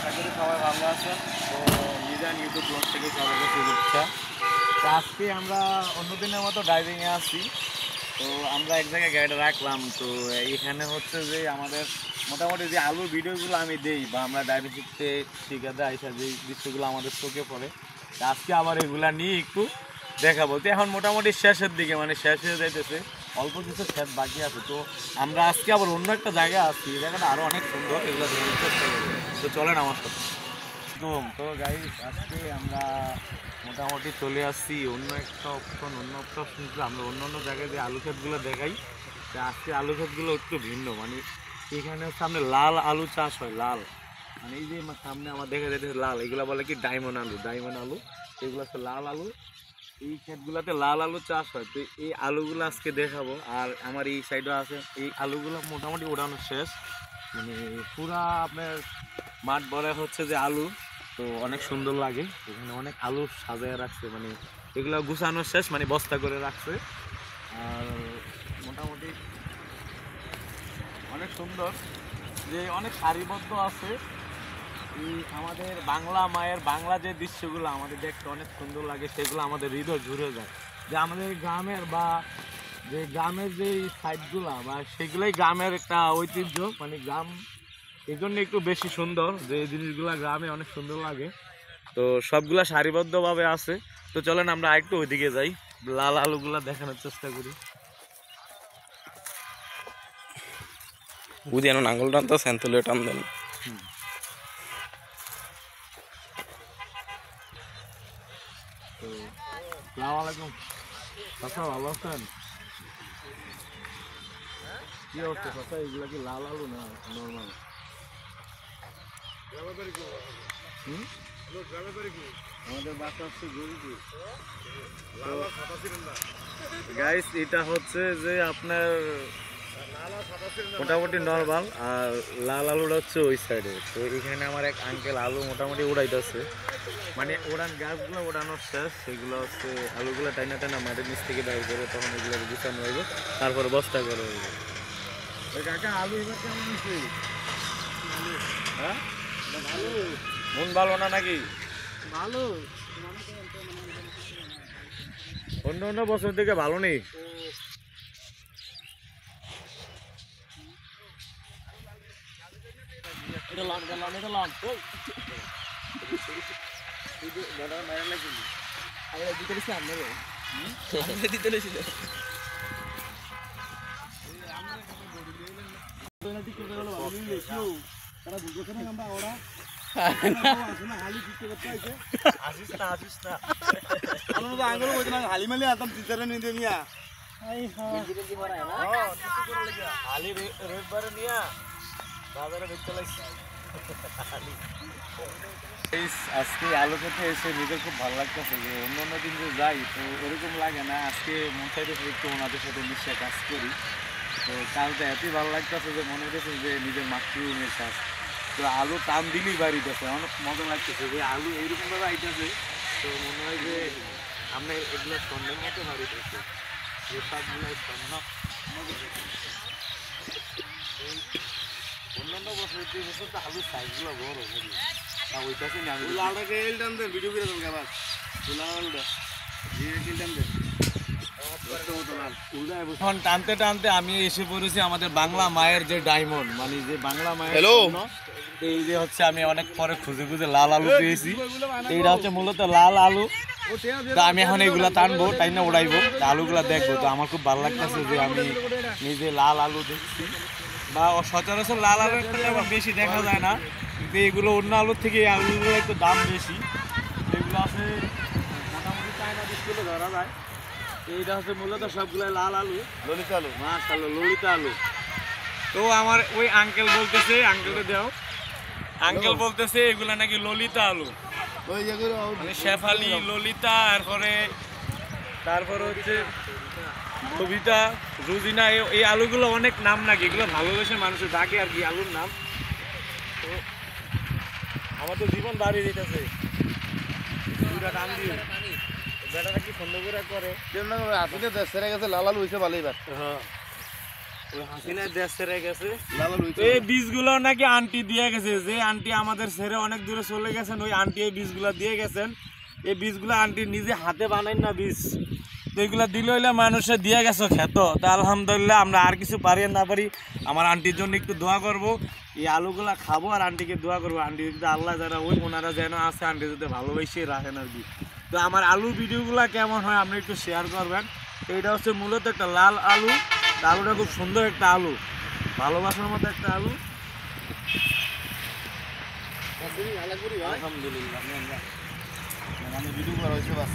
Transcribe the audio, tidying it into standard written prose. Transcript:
আশা করি সবাই ভালো আছেন। তো মিজান ইউটিউব ব্লগ থেকে সবাইকে শুভেচ্ছা। তো আজকে আমরা অন্যদিনের মতো ড্রাইভিংয়ে আসছি। তো আমরা এক জায়গায় গাড়িটা রাখলাম। তো এখানে হচ্ছে যে আমাদের মোটামুটি যে আলুর ভিডিওগুলো আমি দেই বা আমরা ড্রাইভিং শিখতে শিখাতে আইসা যে দৃশ্যগুলো আমাদের চোখে পড়ে, তা আজকে আবার এগুলা নিয়ে একটু দেখাবো। তো এখন মোটামুটি শেষের দিকে, মানে শেষ হয়ে যাইতেছে, অল্প কিছু শেষ বাকি আছে। তো আমরা আজকে আবার অন্য একটা জায়গায় আসছি, এই জায়গাটা আরও অনেক সুন্দর, এগুলো দেখার চেষ্টা করবো। তো চলেন আমার সাথে। তো গাইস, আজকে আমরা মোটামুটি চলে আসছি অন্য একটা অপশন। আমরা অন্য অন্য জায়গায় যে আলু ক্ষেতগুলো দেখাই, তা আজকে আলু ক্ষেতগুলো একটু ভিন্ন। মানে এখানে সামনে লাল আলু চাষ হয়, লাল, মানে এই যে সামনে আমার দেখা যাচ্ছে লাল, এগুলো বলে কি ডায়মন্ড আলু, এগুলো হচ্ছে লাল আলু। এই ক্ষেতগুলোতে লাল আলু চাষ হয়। তো এই আলুগুলো আজকে দেখাবো। আর আমার এই সাইডে আছে, এই আলুগুলো মোটামুটি ওড়ানো শেষ, মানে পুরা আপনার মাঠ ভরা হচ্ছে যে আলু। তো অনেক সুন্দর লাগে, এখানে অনেক আলু সাজায় রাখছে, মানে এগুলো গুছানো শেষ, মানে বস্তা করে রাখছে। আর মোটামুটি অনেক সুন্দর, যে অনেক সারিবদ্ধ আছে। এই আমাদের বাংলা মায়ের বাংলা যে দৃশ্যগুলো আমাদের দেখতে অনেক সুন্দর লাগে, সেগুলো আমাদের হৃদয় জুড়ে যায়। যে আমাদের গ্রামের বা যে গ্রামের যে সাইডগুলা বা সেগুলোই গ্রামের একটা ঐতিহ্য, মানে গ্রাম এই জন্য একটু বেশি সুন্দর, যে এই জিনিসগুলা গ্রামে অনেক সুন্দর লাগে। তো সবগুলা সারিবদ্ধভাবে আছে। তো চলেন আমরা আরেকটু ওইদিকে যাই, লাল আলুগুলা দেখানোর চেষ্টা করি। বুঝি আঙুল টানতো স্যান্তুলে টান দেন। তো আসসালামু আলাইকুম, চাচা ভালো আছেন? কি অবস্থা চাচা, এগুলা কি লাল আলু না নর্মাল? আমাদের বাসা হচ্ছে গরিপুর। গাইস, এটা হচ্ছে যে আপনার মোটামুটি নর্মাল, আর লাল আলুটা হচ্ছে ওই সাইডে। তো এখানে আমার এক আঙ্কেল আলু মোটামুটি উড়াইতেছে, মানে ওড়ান গাছগুলো ওড়ানোর শেষ, সেগুলো হচ্ছে আলুগুলো টাইনা টাইনা মাটির নিচ থেকে বাইর করে, তখন এগুলো গুছানো হইব, তারপরে বস্তা করা হইব। কাকা, আলু এবার কেমন হয়েছে? হ্যাঁ, মন ভালো না নাকি? ভালো, অন্য অন্য বছর থেকে ভালো নেই। হালিমালি আতাম তিতারে নিয়ে নিয়া আজকে আলু খেতে এসে নিজের খুব ভালো লাগতেছে, যে অন্য অন্য দিন যে যাই তো ওরকম লাগে না। আজকে মন চাইতেছে একটু ওনাদের সাথে মিশে কাজ করি। তো কাজটা এতই ভালো লাগতেছে যে মনে হইতেছে যে নিজের মাতৃভূমির কাজ। তো আলু টান দিলেই বাড়িতেছে, অনেক মজা লাগতেছে যে আলু এইরকমভাবে আইতেছে। তো মনে হয় যে আমরা এগুলো স্বর্ণের মতো বাড়িতেছে, যে সবগুলাই স্বর্ণ। অন্যান্য বছর 2 বছর তো আলুর সাইজগুলো বড় বুঝলি না, ওইটাকে আমি লাউটাকে এল টান দে ভিডিও করে দেবো আবার লাউটা দিয়ে এল টান দে। এখন টানতে টানতে আমি এসে পড়েছি আমাদের বাংলা মায়ের যে ডায়মন্ড, মানে যে বাংলা মায়ের। হ্যালো, এই যে হচ্ছে আমি অনেক পরে খুঁজে খুঁজে লাল আলু পেয়েছি। এইটা হচ্ছে মূলত লাল আলু। তো আমি এখন এইগুলা টানবো, টাইনা উড়াইবো, আলুগুলা দেখবো। তো আমার খুব ভালো লাগতেছে যে আমি নিজে লাল আলু দেখছি, বা সচরাচর লাল আলু একটা তেমন বেশি দেখা যায় না, কিন্তু এগুলো অন্য আলুর থেকে এই আলুগুলো একটু দাম বেশি। এগুলো আছে মোটামুটি চায়না 20 কিলো ধরা যায়। এইটা হচ্ছে মূলত সবগুলো লাল আলু, ললিতা আলু, মাশাআল্লাহ ললিতা আলু। তো আমার ওই আঙ্কেল বলতেছে, আঙ্কেলকে দাও, আঙ্কেল বলতেছে এগুলা নাকি ললিতা আলু, ওই যেগুলো মানে শেফালি, ললিতা, তারপরে হচ্ছে কবিতা, রুজিনা, এই আলুগুলো অনেক নাম নাকি, এগুলো ভালোবেসে মানুষের ডাকে আর কি আলুর নাম। তো আমার তো জীবন বাড়িয়ে দিতেছে, টান দিয়ে বেটাটা কি সুন্দর করে করে। আসলে সেরে গেছে লাল আলু হয়েছে ভালোই বার। হ্যাঁ, ওই হাসিনা দেশ ছেড়ে গেছে। লাল আলু এই বীজগুলো নাকি আন্টি দিয়ে গেছে, যে আন্টি আমাদের ছেড়ে অনেক দূরে চলে গেছেন, ওই আন্টি এই বীজগুলো দিয়ে গেছেন। এই বীজগুলো আন্টি নিজে হাতে বানাই না বীজ, তো এইগুলো দিলে হইলে মানুষে দিয়ে গেছে খেত। তা আলহামদুলিল্লাহ আমরা আর কিছু পারি আর না পারি, আমার আন্টির জন্য একটু দোয়া করব, এই আলুগুলা খাবো আর আন্টিকে দোয়া করবো, আন্টি যদি আল্লাহ যারা ওই ওনারা যেন আছে আন্টি যদি ভালোবেসে রাখেন আর কি। তো আমার আলুর ভিডিওগুলো কেমন হয় আপনি একটু শেয়ার করবেন। তো এটা হচ্ছে মূলত একটা লাল আলু, আলুটা খুব সুন্দর একটা আলু, ভালোবাসার মতো একটা আলু। আলহামদুলিল্লাহ আলহামদুলিল্লাহ আমি ভিডিও করা হয়েছে বাস